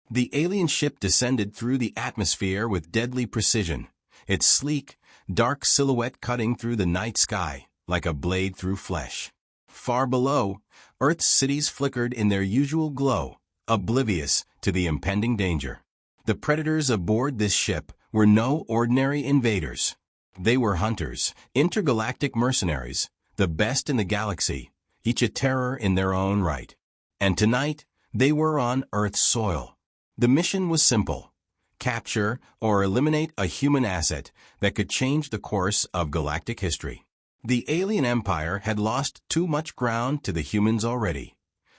The alien ship descended through the atmosphere with deadly precision, its sleek, dark silhouette cutting through the night sky like a blade through flesh. Far below, Earth's cities flickered in their usual glow, oblivious to the impending danger. The predators aboard this ship were no ordinary invaders. They were hunters, intergalactic mercenaries, the best in the galaxy, each a terror in their own right. And tonight, they were on Earth's soil. The mission was simple: capture or eliminate a human asset that could change the course of galactic history. The alien empire had lost too much ground to the humans already.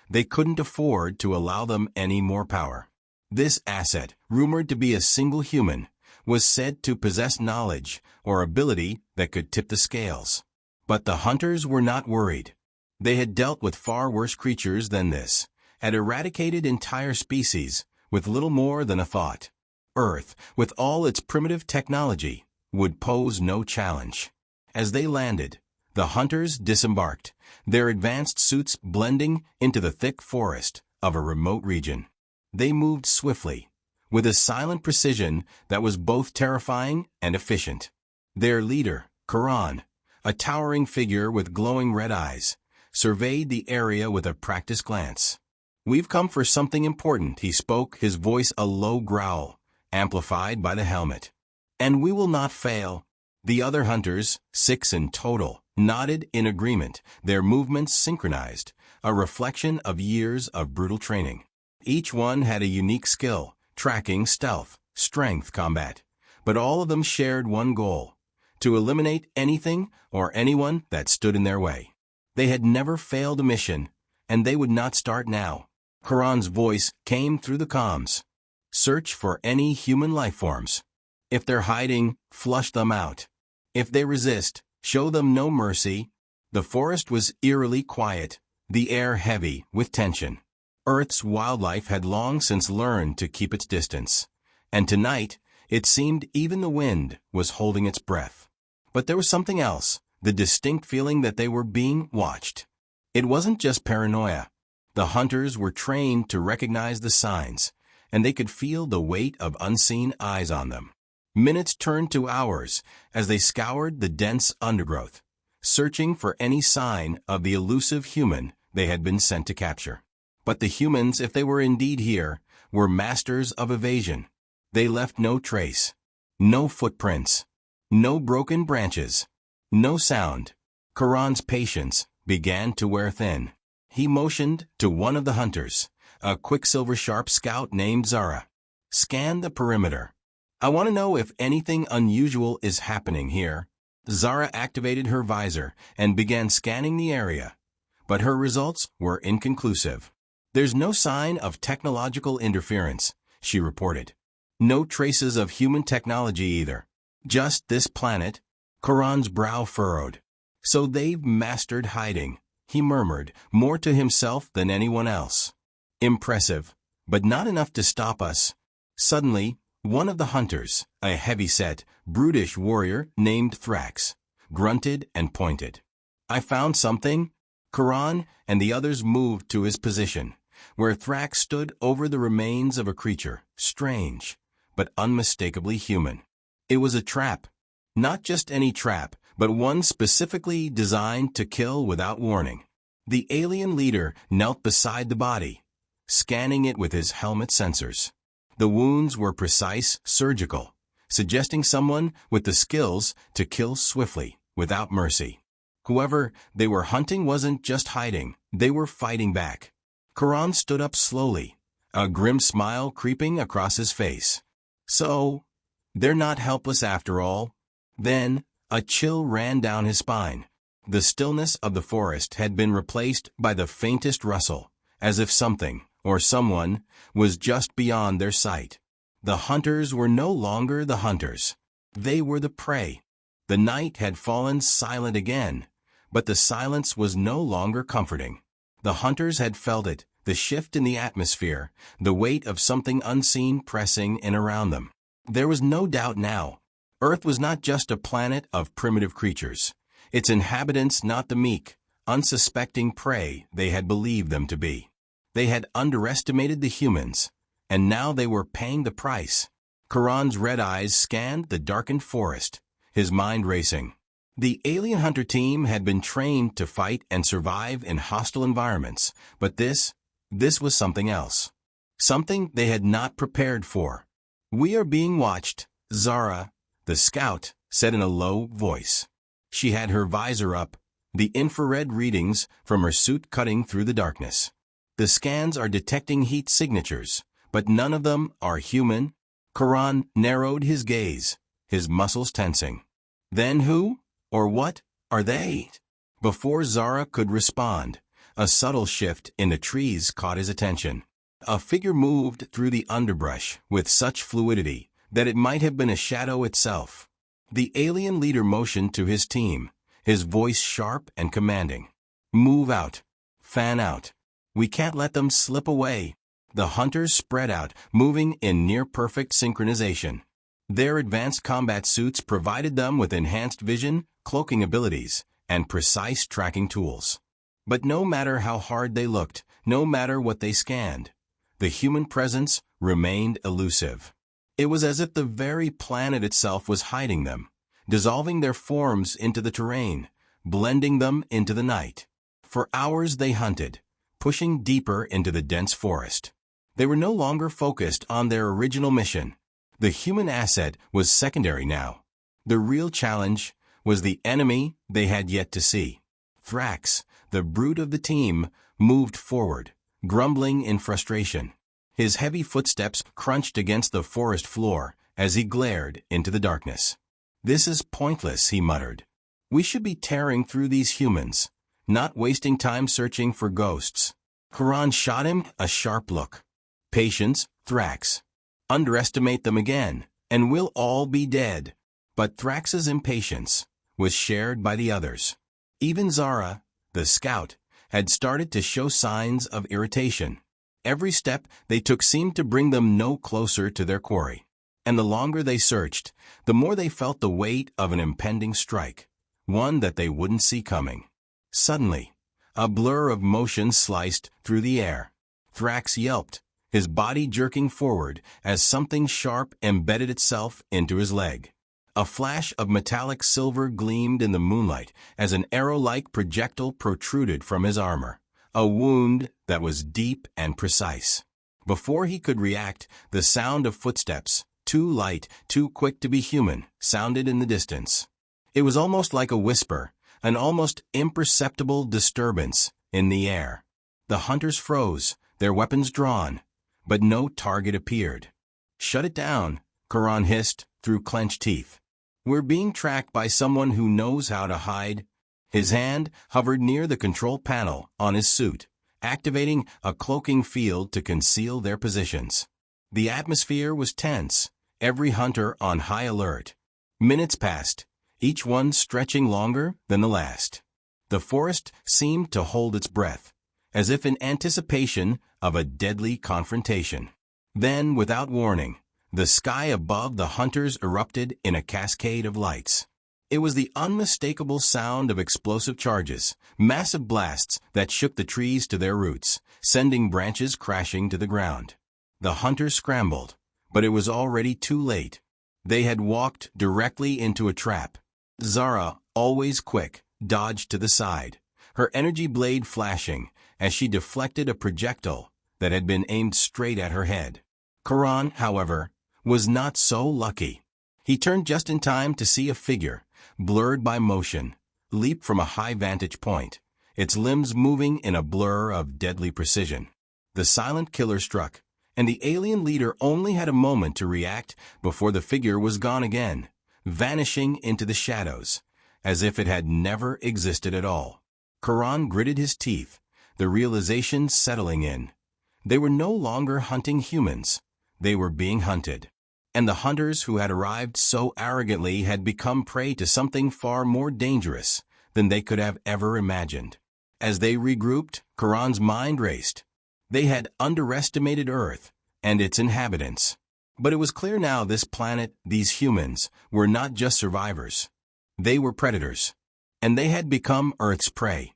They couldn't afford to allow them any more power. This asset, rumored to be a single human, was said to possess knowledge or ability that could tip the scales. But the hunters were not worried. They had dealt with far worse creatures than this, had eradicated entire species with little more than a thought. Earth, with all its primitive technology, would pose no challenge. As they landed, the hunters disembarked, their advanced suits blending into the thick forest of a remote region. They moved swiftly, with a silent precision that was both terrifying and efficient. Their leader, Karan, a towering figure with glowing red eyes, surveyed the area with a practiced glance. "We've come for something important," he spoke, his voice a low growl, amplified by the helmet. "And we will not fail." The other hunters, 6 in total, nodded in agreement, their movements synchronized, a reflection of years of brutal training. Each one had a unique skill: tracking, stealth, strength, combat. But all of them shared one goal: to eliminate anything or anyone that stood in their way. They had never failed a mission, and they would not start now. Karan's voice came through the comms. "Search for any human life forms. If they're hiding, flush them out. If they resist, show them no mercy." The forest was eerily quiet, the air heavy with tension. Earth's wildlife had long since learned to keep its distance, and tonight it seemed even the wind was holding its breath. But there was something else, the distinct feeling that they were being watched. It wasn't just paranoia. The hunters were trained to recognize the signs, and they could feel the weight of unseen eyes on them. Minutes turned to hours as they scoured the dense undergrowth, searching for any sign of the elusive human they had been sent to capture. But the humans, if they were indeed here, were masters of evasion. They left no trace, no footprints, no broken branches, no sound. Karan's patience began to wear thin. He motioned to one of the hunters, a quicksilver-sharp scout named Zara. "Scan the perimeter. I want to know if anything unusual is happening here." Zara activated her visor and began scanning the area, but her results were inconclusive. "There's no sign of technological interference," she reported. "No traces of human technology either. Just this planet." Karan's brow furrowed. "So they've mastered hiding," he murmured, more to himself than anyone else. "Impressive, but not enough to stop us." Suddenly, one of the hunters, a heavy-set, brutish warrior named Thrax, grunted and pointed. "I found something." Karan and the others moved to his position, where Thrax stood over the remains of a creature, strange, but unmistakably human. It was a trap. Not just any trap, but one specifically designed to kill without warning. The alien leader knelt beside the body, scanning it with his helmet sensors. The wounds were precise, surgical, suggesting someone with the skills to kill swiftly, without mercy. Whoever they were hunting wasn't just hiding, they were fighting back. Karan stood up slowly, a grim smile creeping across his face. "So, they're not helpless after all." Then, a chill ran down his spine. The stillness of the forest had been replaced by the faintest rustle, as if something, or someone, was just beyond their sight. The hunters were no longer the hunters. They were the prey. The night had fallen silent again, but the silence was no longer comforting. The hunters had felt it, the shift in the atmosphere, the weight of something unseen pressing in around them. There was no doubt now. Earth was not just a planet of primitive creatures, its inhabitants not the meek, unsuspecting prey they had believed them to be. They had underestimated the humans, and now they were paying the price. Karan's red eyes scanned the darkened forest, his mind racing. The alien hunter team had been trained to fight and survive in hostile environments, but this was something else. Something they had not prepared for. "We are being watched," Zara, the scout, said in a low voice. She had her visor up, the infrared readings from her suit cutting through the darkness. "The scans are detecting heat signatures, but none of them are human." Karan narrowed his gaze, his muscles tensing. "Then who, or what, are they?" Before Zara could respond, a subtle shift in the trees caught his attention. A figure moved through the underbrush with such fluidity that it might have been a shadow itself. The alien leader motioned to his team, his voice sharp and commanding. "Move out. Fan out. We can't let them slip away." The hunters spread out, moving in near-perfect synchronization. Their advanced combat suits provided them with enhanced vision, cloaking abilities, and precise tracking tools. But no matter how hard they looked, no matter what they scanned, the human presence remained elusive. It was as if the very planet itself was hiding them, dissolving their forms into the terrain, blending them into the night. For hours they hunted, pushing deeper into the dense forest. They were no longer focused on their original mission. The human asset was secondary now. The real challenge was the enemy they had yet to see. Thrax, the brute of the team, moved forward, grumbling in frustration. His heavy footsteps crunched against the forest floor as he glared into the darkness. "This is pointless," he muttered. "We should be tearing through these humans, not wasting time searching for ghosts." Karan shot him a sharp look. "Patience, Thrax. Underestimate them again, and we'll all be dead." But Thrax's impatience was shared by the others. Even Zara, the scout, had started to show signs of irritation. Every step they took seemed to bring them no closer to their quarry. And the longer they searched, the more they felt the weight of an impending strike, one that they wouldn't see coming. Suddenly, a blur of motion sliced through the air. Thrax yelped, his body jerking forward as something sharp embedded itself into his leg. A flash of metallic silver gleamed in the moonlight as an arrow-like projectile protruded from his armor, a wound that was deep and precise. Before he could react, the sound of footsteps, too light, too quick to be human, sounded in the distance. It was almost like a whisper, an almost imperceptible disturbance in the air. The hunters froze, their weapons drawn, but no target appeared. "Shut it down," Karan hissed through clenched teeth. "We're being tracked by someone who knows how to hide." His hand hovered near the control panel on his suit, activating a cloaking field to conceal their positions. The atmosphere was tense, every hunter on high alert. Minutes passed, each one stretching longer than the last. The forest seemed to hold its breath, as if in anticipation of a deadly confrontation. Then, without warning, the sky above the hunters erupted in a cascade of lights. It was the unmistakable sound of explosive charges, massive blasts that shook the trees to their roots, sending branches crashing to the ground. The hunters scrambled, but it was already too late. They had walked directly into a trap. Zara, always quick, dodged to the side, her energy blade flashing as she deflected a projectile that had been aimed straight at her head. Karan, however, was not so lucky. He turned just in time to see a figure, blurred by motion, leap from a high vantage point, its limbs moving in a blur of deadly precision. The silent killer struck, and the alien leader only had a moment to react before the figure was gone again, vanishing into the shadows, as if it had never existed at all. Karan gritted his teeth, the realization settling in. They were no longer hunting humans. They were being hunted. And the hunters who had arrived so arrogantly had become prey to something far more dangerous than they could have ever imagined. As they regrouped, Karan's mind raced. They had underestimated Earth and its inhabitants. But it was clear now this planet, these humans, were not just survivors. They were predators. And they had become Earth's prey.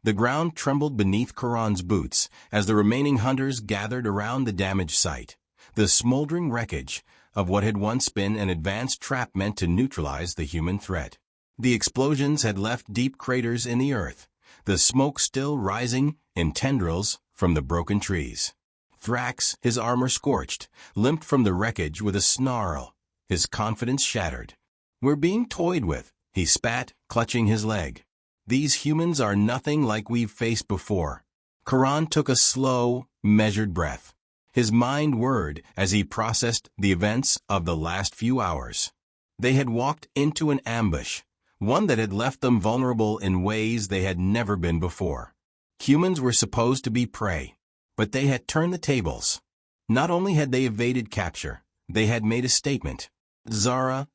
The ground trembled beneath Karan's boots as the remaining hunters gathered around the damaged site, the smoldering wreckage of what had once been an advanced trap meant to neutralize the human threat. The explosions had left deep craters in the earth, the smoke still rising in tendrils from the broken trees. Thrax, his armor scorched, limped from the wreckage with a snarl, his confidence shattered. "We're being toyed with," he spat, clutching his leg. "These humans are nothing like we've faced before." Karan took a slow, measured breath. His mind whirred as he processed the events of the last few hours. They had walked into an ambush, one that had left them vulnerable in ways they had never been before. Humans were supposed to be prey, but they had turned the tables. Not only had they evaded capture, they had made a statement. Zara,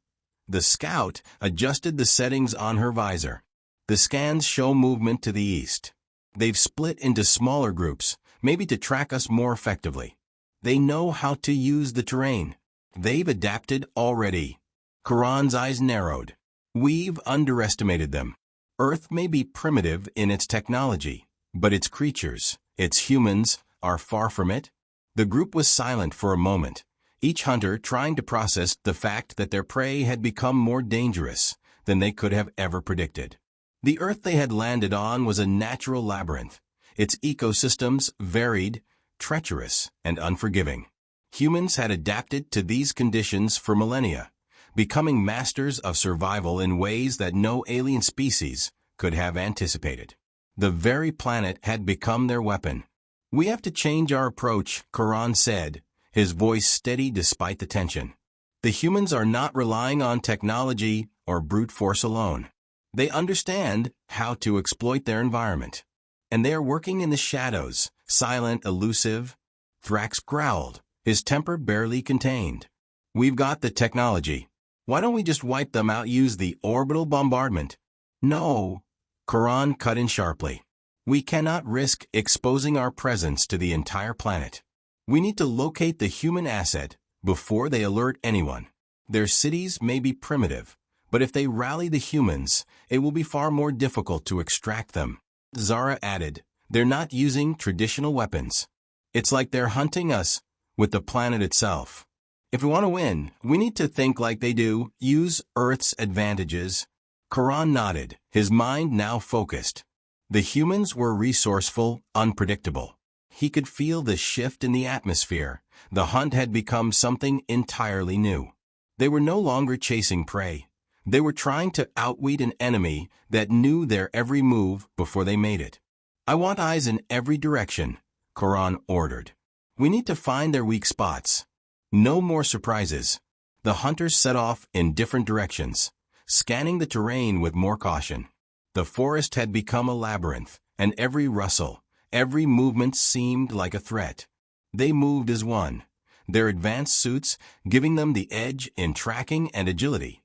the scout, adjusted the settings on her visor. The scans show movement to the east. They've split into smaller groups, maybe to track us more effectively. They know how to use the terrain. They've adapted already. Karan's eyes narrowed. We've underestimated them. Earth may be primitive in its technology, but its creatures, its humans, are far from it. The group was silent for a moment, each hunter trying to process the fact that their prey had become more dangerous than they could have ever predicted. The Earth they had landed on was a natural labyrinth, its ecosystems varied, treacherous, and unforgiving. Humans had adapted to these conditions for millennia, becoming masters of survival in ways that no alien species could have anticipated. The very planet had become their weapon. "We have to change our approach," Karan said, his voice steady despite the tension. "The humans are not relying on technology or brute force alone. They understand how to exploit their environment. And they are working in the shadows, silent, elusive." Thrax growled, his temper barely contained. "We've got the technology. Why don't we just wipe them out, use the orbital bombardment?" "No," Karan cut in sharply. "We cannot risk exposing our presence to the entire planet. We need to locate the human asset before they alert anyone. Their cities may be primitive, but if they rally the humans, it will be far more difficult to extract them." Zara added, "They're not using traditional weapons. It's like they're hunting us with the planet itself. If we want to win, we need to think like they do, use Earth's advantages." Karan nodded, his mind now focused. The humans were resourceful, unpredictable. He could feel the shift in the atmosphere. The hunt had become something entirely new. They were no longer chasing prey. They were trying to outwit an enemy that knew their every move before they made it. "I want eyes in every direction," Karan ordered. "We need to find their weak spots. No more surprises." The hunters set off in different directions, scanning the terrain with more caution. The forest had become a labyrinth, and every rustle, every movement seemed like a threat. They moved as one, their advanced suits giving them the edge in tracking and agility.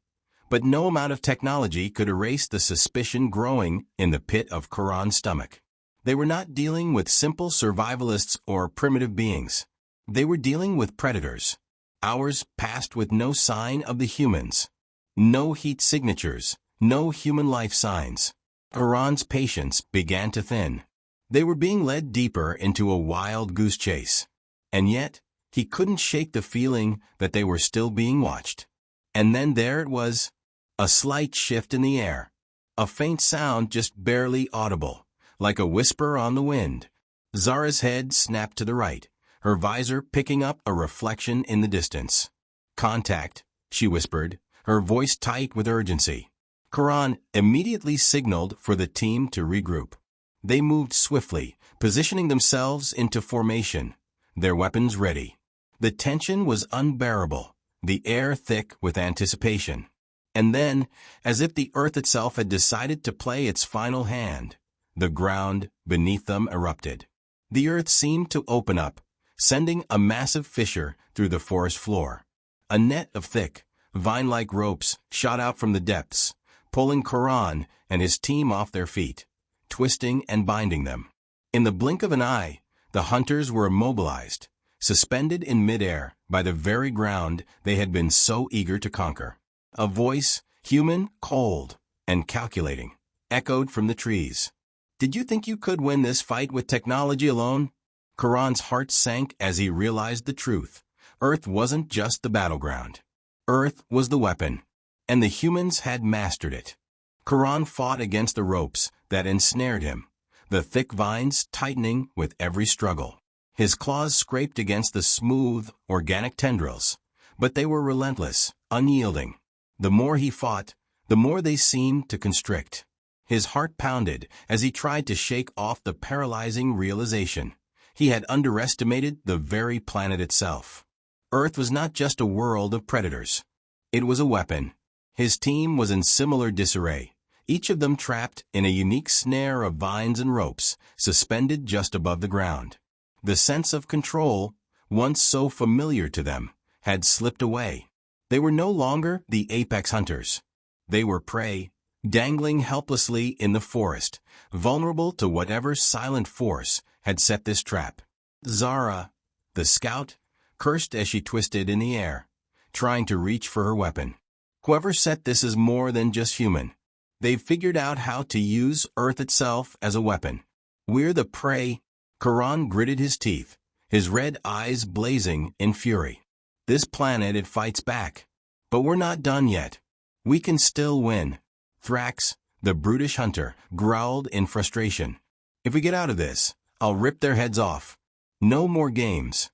But no amount of technology could erase the suspicion growing in the pit of Karan's stomach. They were not dealing with simple survivalists or primitive beings. They were dealing with predators. Hours passed with no sign of the humans. No heat signatures, no human life signs. Karan's patience began to thin. They were being led deeper into a wild goose chase. And yet, he couldn't shake the feeling that they were still being watched. And then there it was. A slight shift in the air. A faint sound just barely audible, like a whisper on the wind. Zara's head snapped to the right, her visor picking up a reflection in the distance. "Contact," she whispered, her voice tight with urgency. Karan immediately signaled for the team to regroup. They moved swiftly, positioning themselves into formation, their weapons ready. The tension was unbearable, the air thick with anticipation. And then, as if the earth itself had decided to play its final hand, the ground beneath them erupted. The earth seemed to open up, sending a massive fissure through the forest floor. A net of thick, vine-like ropes shot out from the depths, pulling Karan and his team off their feet, twisting and binding them. In the blink of an eye, the hunters were immobilized, suspended in midair by the very ground they had been so eager to conquer. A voice, human, cold, and calculating, echoed from the trees. "Did you think you could win this fight with technology alone?" Karan's heart sank as he realized the truth. Earth wasn't just the battleground. Earth was the weapon, and the humans had mastered it. Karan fought against the ropes that ensnared him, the thick vines tightening with every struggle. His claws scraped against the smooth, organic tendrils, but they were relentless, unyielding. The more he fought, the more they seemed to constrict. His heart pounded as he tried to shake off the paralyzing realization. He had underestimated the very planet itself. Earth was not just a world of predators. It was a weapon. His team was in similar disarray, each of them trapped in a unique snare of vines and ropes, suspended just above the ground. The sense of control, once so familiar to them, had slipped away. They were no longer the apex hunters. They were prey, dangling helplessly in the forest, vulnerable to whatever silent force had set this trap. Zara, the scout, cursed as she twisted in the air, trying to reach for her weapon. Whoever set this is more than just human. They've figured out how to use Earth itself as a weapon. We're the prey. Karan gritted his teeth, his red eyes blazing in fury. This planet, it fights back. But we're not done yet. We can still win. Thrax, the brutish hunter, growled in frustration. If we get out of this, I'll rip their heads off. No more games.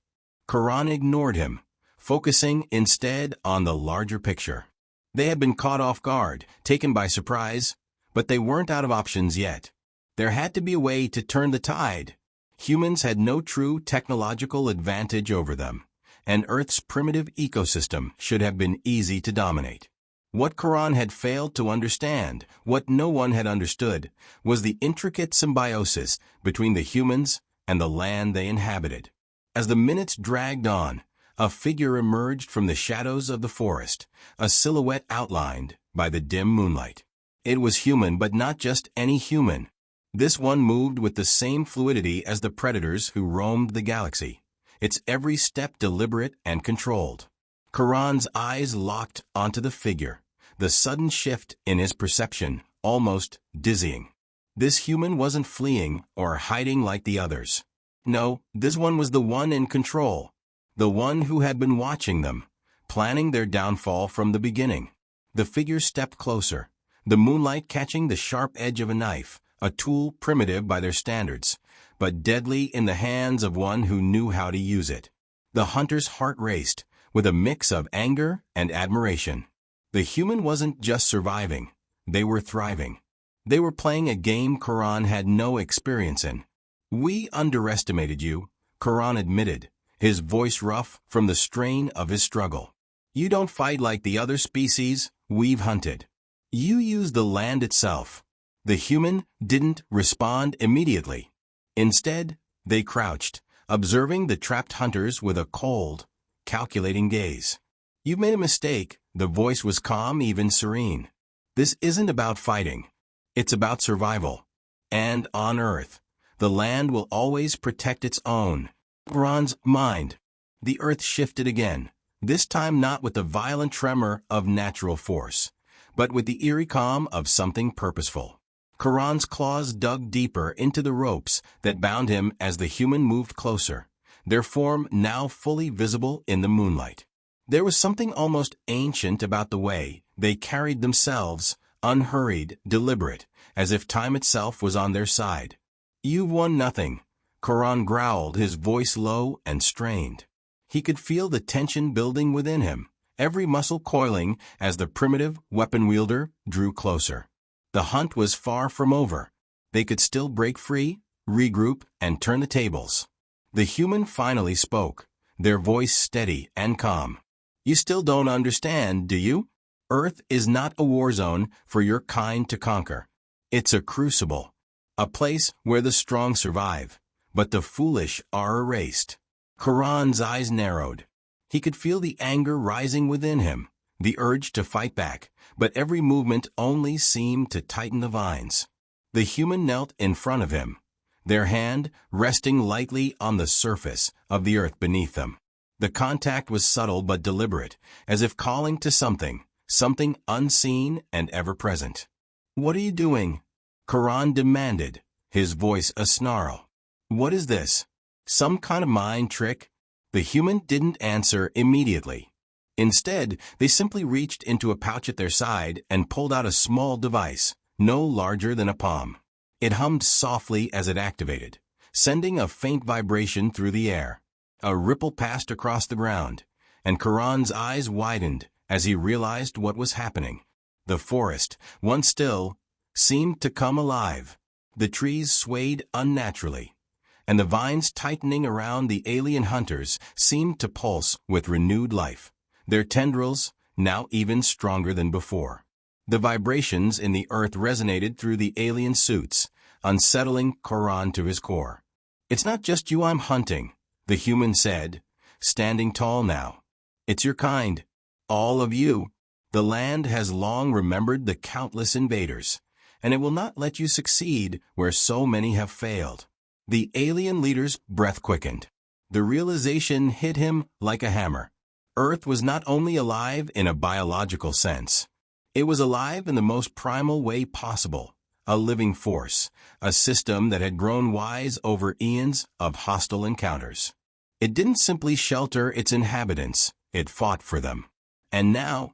Karan ignored him, focusing instead on the larger picture. They had been caught off guard, taken by surprise, but they weren't out of options yet. There had to be a way to turn the tide. Humans had no true technological advantage over them, and Earth's primitive ecosystem should have been easy to dominate. What Karan had failed to understand, what no one had understood, was the intricate symbiosis between the humans and the land they inhabited. As the minutes dragged on, a figure emerged from the shadows of the forest, a silhouette outlined by the dim moonlight. It was human, but not just any human. This one moved with the same fluidity as the predators who roamed the galaxy, its every step deliberate and controlled. Karan's eyes locked onto the figure, the sudden shift in his perception almost dizzying. This human wasn't fleeing or hiding like the others. No, this one was the one in control, the one who had been watching them, planning their downfall from the beginning. The figure stepped closer, the moonlight catching the sharp edge of a knife, a tool primitive by their standards, but deadly in the hands of one who knew how to use it. The hunter's heart raced, with a mix of anger and admiration. The human wasn't just surviving, they were thriving. They were playing a game Karan had no experience in. "We underestimated you," Karan admitted, his voice rough from the strain of his struggle. "You don't fight like the other species we've hunted. You use the land itself." The human didn't respond immediately. Instead, they crouched, observing the trapped hunters with a cold, calculating gaze. "You've made a mistake," the voice was calm, even serene. "This isn't about fighting. It's about survival. And on Earth, the land will always protect its own." Karan's mind. The Earth shifted again, this time not with the violent tremor of natural force, but with the eerie calm of something purposeful. Karan's claws dug deeper into the ropes that bound him as the human moved closer, their form now fully visible in the moonlight. There was something almost ancient about the way they carried themselves, unhurried, deliberate, as if time itself was on their side. "You've won nothing," Karan growled, his voice low and strained. He could feel the tension building within him, every muscle coiling as the primitive weapon wielder drew closer. The hunt was far from over. They could still break free, regroup, and turn the tables. The human finally spoke, their voice steady and calm. "You still don't understand, do you? Earth is not a war zone for your kind to conquer. It's a crucible, a place where the strong survive, but the foolish are erased." Karan's eyes narrowed. He could feel the anger rising within him, the urge to fight back, but every movement only seemed to tighten the vines. The human knelt in front of him, their hand resting lightly on the surface of the earth beneath them. The contact was subtle but deliberate, as if calling to something unseen and ever-present. "What are you doing?" Karan demanded, his voice a snarl. "What is this? Some kind of mind trick?" The human didn't answer immediately. Instead, they simply reached into a pouch at their side and pulled out a small device, no larger than a palm. It hummed softly as it activated, sending a faint vibration through the air. A ripple passed across the ground, and Karan's eyes widened as he realized what was happening. The forest, once still, seemed to come alive. The trees swayed unnaturally, and the vines tightening around the alien hunters seemed to pulse with renewed life, their tendrils now even stronger than before. The vibrations in the earth resonated through the alien suits, unsettling Karan to his core. "It's not just you I'm hunting," the human said, standing tall now. "It's your kind. All of you. The land has long remembered the countless invaders, and it will not let you succeed where so many have failed." The alien leader's breath quickened. The realization hit him like a hammer. Earth was not only alive in a biological sense. It was alive in the most primal way possible, a living force, a system that had grown wise over eons of hostile encounters. It didn't simply shelter its inhabitants, it fought for them. And now,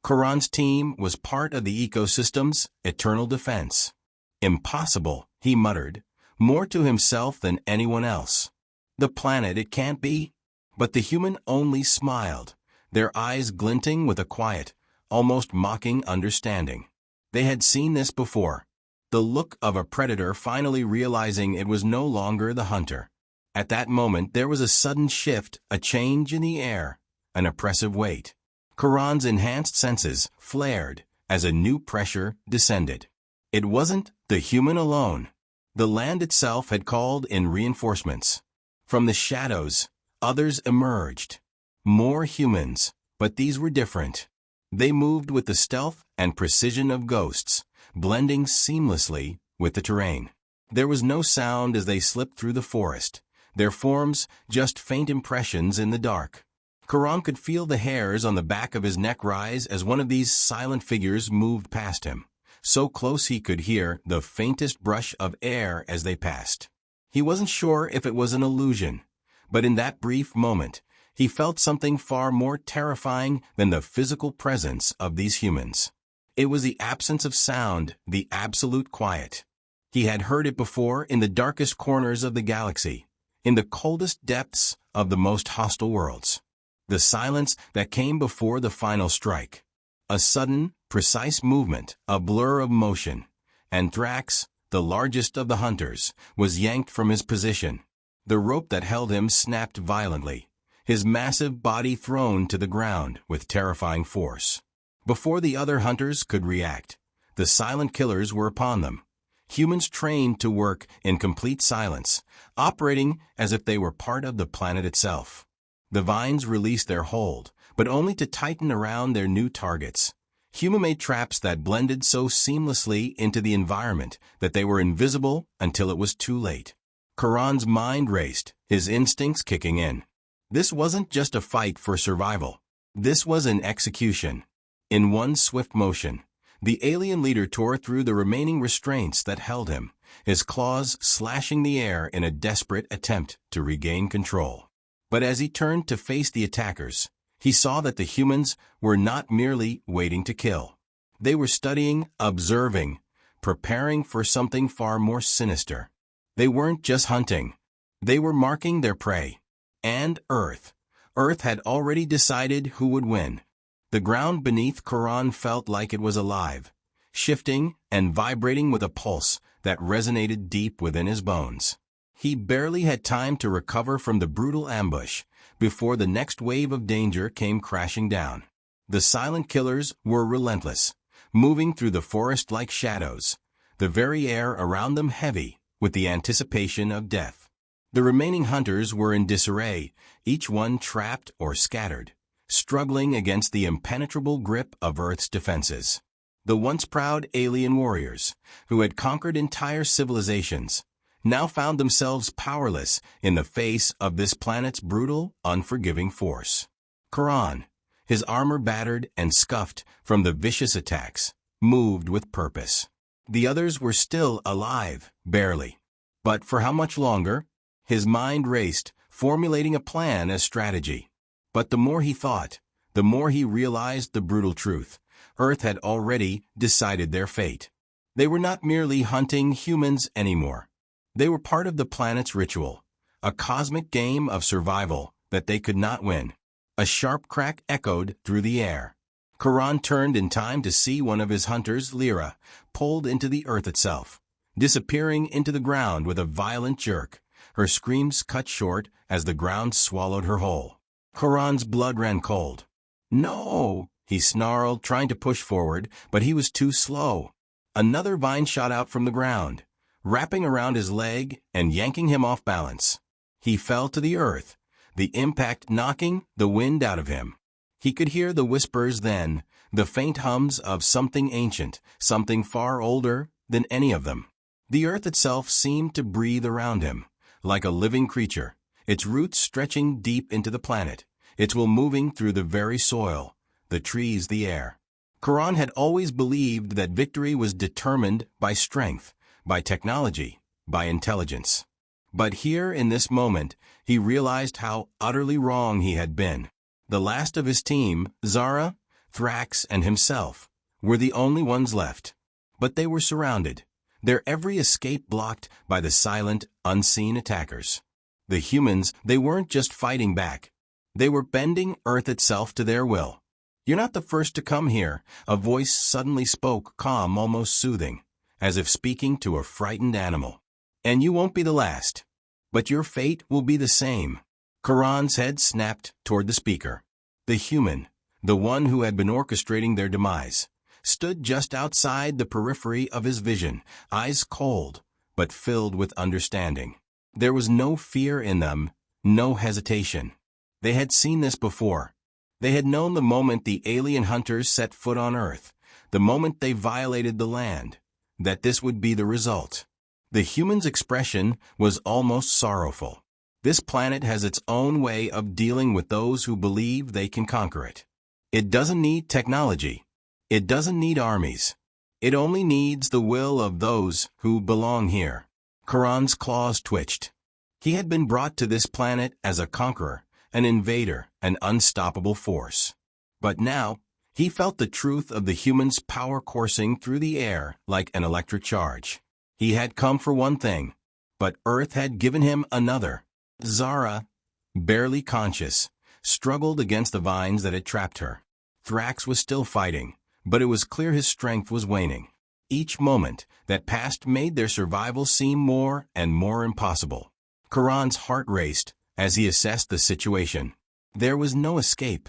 Karan's team was part of the ecosystem's eternal defense. "Impossible," he muttered, more to himself than anyone else. "The planet, it can't be." But the human only smiled, their eyes glinting with a quiet, almost mocking understanding. They had seen this before. The look of a predator finally realizing it was no longer the hunter. At that moment there was a sudden shift, a change in the air, an oppressive weight. Karan's enhanced senses flared as a new pressure descended. It wasn't the human alone. The land itself had called in reinforcements. From the shadows, others emerged. More humans, but these were different. They moved with the stealth and precision of ghosts, blending seamlessly with the terrain. There was no sound as they slipped through the forest, their forms just faint impressions in the dark. Karan could feel the hairs on the back of his neck rise as one of these silent figures moved past him, so close he could hear the faintest brush of air as they passed. He wasn't sure if it was an illusion, but in that brief moment, he felt something far more terrifying than the physical presence of these humans. It was the absence of sound, the absolute quiet. He had heard it before in the darkest corners of the galaxy, in the coldest depths of the most hostile worlds. The silence that came before the final strike. A sudden, precise movement, a blur of motion, and Thrax, the largest of the hunters, was yanked from his position. The rope that held him snapped violently, his massive body thrown to the ground with terrifying force. Before the other hunters could react, the silent killers were upon them. Humans trained to work in complete silence, operating as if they were part of the planet itself. The vines released their hold, but only to tighten around their new targets. Human-made traps that blended so seamlessly into the environment that they were invisible until it was too late. Karan's mind raced, his instincts kicking in. This wasn't just a fight for survival. This was an execution. In one swift motion, the alien leader tore through the remaining restraints that held him, his claws slashing the air in a desperate attempt to regain control. But as he turned to face the attackers, he saw that the humans were not merely waiting to kill. They were studying, observing, preparing for something far more sinister. They weren't just hunting. They were marking their prey. And Earth. Earth had already decided who would win. The ground beneath Karan felt like it was alive, shifting and vibrating with a pulse that resonated deep within his bones. He barely had time to recover from the brutal ambush before the next wave of danger came crashing down. The silent killers were relentless, moving through the forest like shadows, the very air around them heavy with the anticipation of death. The remaining hunters were in disarray, each one trapped or scattered, struggling against the impenetrable grip of Earth's defenses. The once proud alien warriors, who had conquered entire civilizations, now found themselves powerless in the face of this planet's brutal, unforgiving force. Karan, his armor battered and scuffed from the vicious attacks, moved with purpose. The others were still alive, barely. But for how much longer? His mind raced, formulating a plan as strategy. But the more he thought, the more he realized the brutal truth. Earth had already decided their fate. They were not merely hunting humans anymore. They were part of the planet's ritual, a cosmic game of survival that they could not win. A sharp crack echoed through the air. Charon turned in time to see one of his hunters, Lyra, pulled into the earth itself, disappearing into the ground with a violent jerk. Her screams cut short as the ground swallowed her whole. Charon's blood ran cold. "No!" he snarled, trying to push forward, but he was too slow. Another vine shot out from the ground, wrapping around his leg and yanking him off balance. He fell to the earth, the impact knocking the wind out of him. He could hear the whispers then, the faint hums of something ancient, something far older than any of them. The earth itself seemed to breathe around him, like a living creature, its roots stretching deep into the planet, its will moving through the very soil, the trees, the air. Charon had always believed that victory was determined by strength, by technology, by intelligence. But here in this moment, he realized how utterly wrong he had been. The last of his team, Zara, Thrax, and himself, were the only ones left. But they were surrounded, their every escape blocked by the silent, unseen attackers. The humans, they weren't just fighting back. They were bending Earth itself to their will. "You're not the first to come here," a voice suddenly spoke, calm, almost soothing, as if speaking to a frightened animal. "And you won't be the last. But your fate will be the same." Charon's head snapped toward the speaker. The human, the one who had been orchestrating their demise, stood just outside the periphery of his vision, eyes cold, but filled with understanding. There was no fear in them, no hesitation. They had seen this before. They had known the moment the alien hunters set foot on Earth, the moment they violated the land, that this would be the result. The human's expression was almost sorrowful. This planet has its own way of dealing with those who believe they can conquer it. It doesn't need technology. It doesn't need armies. It only needs the will of those who belong here. Charon's claws twitched. He had been brought to this planet as a conqueror, an invader, an unstoppable force. But now, he felt the truth of the human's power coursing through the air like an electric charge. He had come for one thing, but Earth had given him another. Zara, barely conscious, struggled against the vines that had trapped her. Thrax was still fighting, but it was clear his strength was waning. Each moment that passed made their survival seem more and more impossible. Charon's heart raced as he assessed the situation. There was no escape,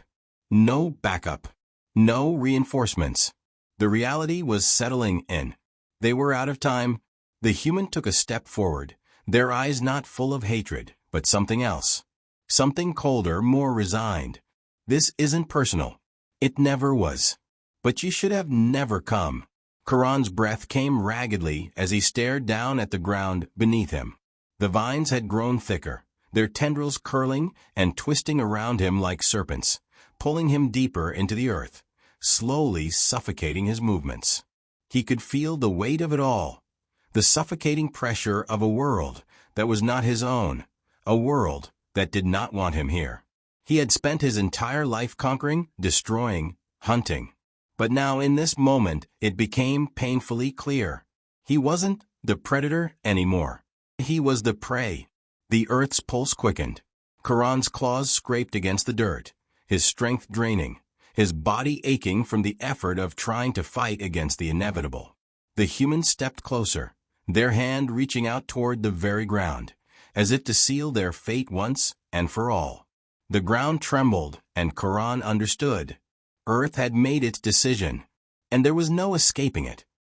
no backup, no reinforcements. The reality was settling in. They were out of time. The human took a step forward, their eyes not full of hatred, but something else. Something colder, more resigned. "This isn't personal. It never was. But you should have never come." Charon's breath came raggedly as he stared down at the ground beneath him. The vines had grown thicker, their tendrils curling and twisting around him like serpents, pulling him deeper into the earth, slowly suffocating his movements. He could feel the weight of it all, the suffocating pressure of a world that was not his own, a world that did not want him here. He had spent his entire life conquering, destroying, hunting. But now in this moment it became painfully clear. He wasn't the predator anymore. He was the prey. The earth's pulse quickened. Charon's claws scraped against the dirt, his strength draining, his body aching from the effort of trying to fight against the inevitable. The humans stepped closer, their hand reaching out toward the very ground, as if to seal their fate once and for all. The ground trembled, and Charon understood. Earth had made its decision, and there was no escaping it.